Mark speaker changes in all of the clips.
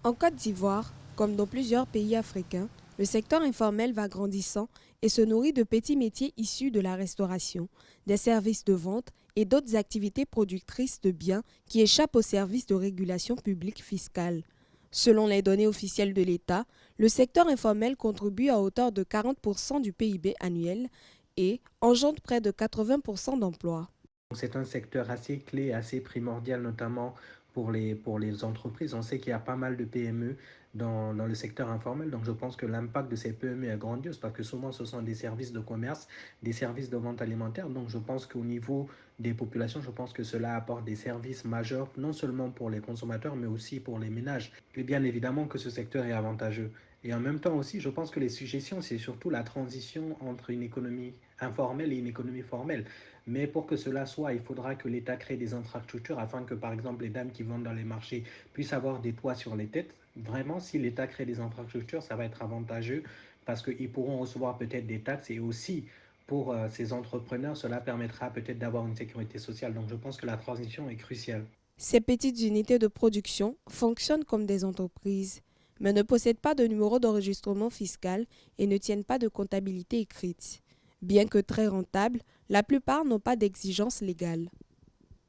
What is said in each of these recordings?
Speaker 1: En Côte d'Ivoire, comme dans plusieurs pays africains, le secteur informel va grandissant et se nourrit de petits métiers issus de la restauration, des services de vente et d'autres activités productrices de biens qui échappent aux services de régulation publique fiscale. Selon les données officielles de l'État, le secteur informel contribue à hauteur de 40% du PIB annuel et engendre près de 80% d'emplois.
Speaker 2: C'est un secteur assez clé, assez primordial, notamment pour les entreprises. On sait qu'il y a pas mal de PME dans le secteur informel, donc je pense que l'impact de ces PME est grandiose parce que souvent ce sont des services de commerce, des services de vente alimentaire. Donc je pense qu'au niveau des populations, je pense que cela apporte des services majeurs, non seulement pour les consommateurs, mais aussi pour les ménages. Et bien évidemment que ce secteur est avantageux. Et en même temps aussi, je pense que les suggestions, c'est surtout la transition entre une économie informelle et une économie formelle. Mais pour que cela soit, il faudra que l'État crée des infrastructures afin que, par exemple, les dames qui vendent dans les marchés puissent avoir des toits sur les têtes. Vraiment, si l'État crée des infrastructures, ça va être avantageux parce qu'ils pourront recevoir peut-être des taxes et aussi pour ces entrepreneurs, cela permettra peut-être d'avoir une sécurité sociale. Donc je pense que la transition est cruciale.
Speaker 1: Ces petites unités de production fonctionnent comme des entreprises, mais ne possèdent pas de numéro d'enregistrement fiscal et ne tiennent pas de comptabilité écrite. Bien que très rentables, la plupart n'ont pas d'exigences légales.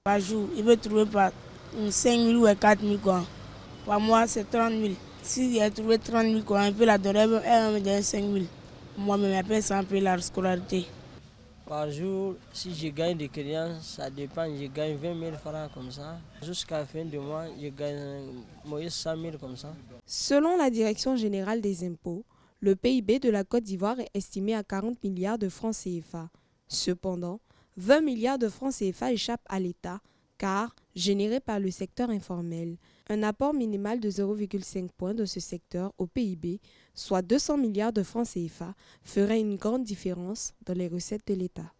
Speaker 3: Par jour, il peut trouver par 5 000 ou 4 000 quoi. Par mois, c'est 30 000. Si j'ai trouvé 30 000 quoi, un peu la donner, elle me donne 5 000. Moi-même, après, ça paye la scolarité.
Speaker 4: Par jour, si je gagne des clients, ça dépend, je gagne 20 000 francs comme ça. Jusqu'à la fin du mois, je gagne 100 000 comme ça.
Speaker 1: Selon la Direction générale des impôts, le PIB de la Côte d'Ivoire est estimé à 40 milliards de francs CFA. Cependant, 20 milliards de francs CFA échappent à l'État, car générés par le secteur informel. Un apport minimal de 0,5 points de ce secteur au PIB, soit 200 milliards de francs CFA, ferait une grande différence dans les recettes de l'État.